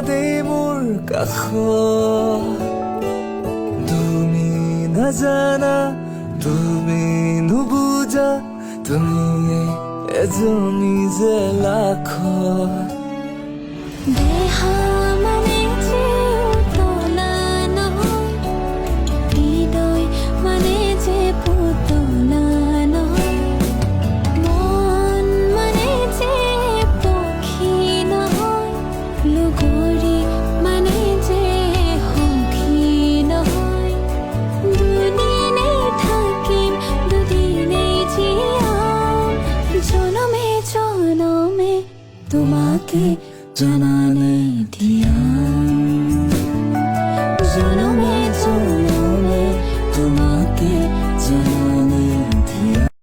দেই মোৰ কাষত তুমি নাজানা তুমি নুবুজা তুমি এজনী যে লাখত দেহা মানে যে উতলা নহয়, হৃদয় মানে যে পুতলা নহয়, মন মানে যে পক্ষী নহয়, লগৰী মানে যে সখী নহয়। দুদিনেই থাকিম দুদিনেই জীয়াম, জনমে জনমে তোমাকে জানানে দিয়া।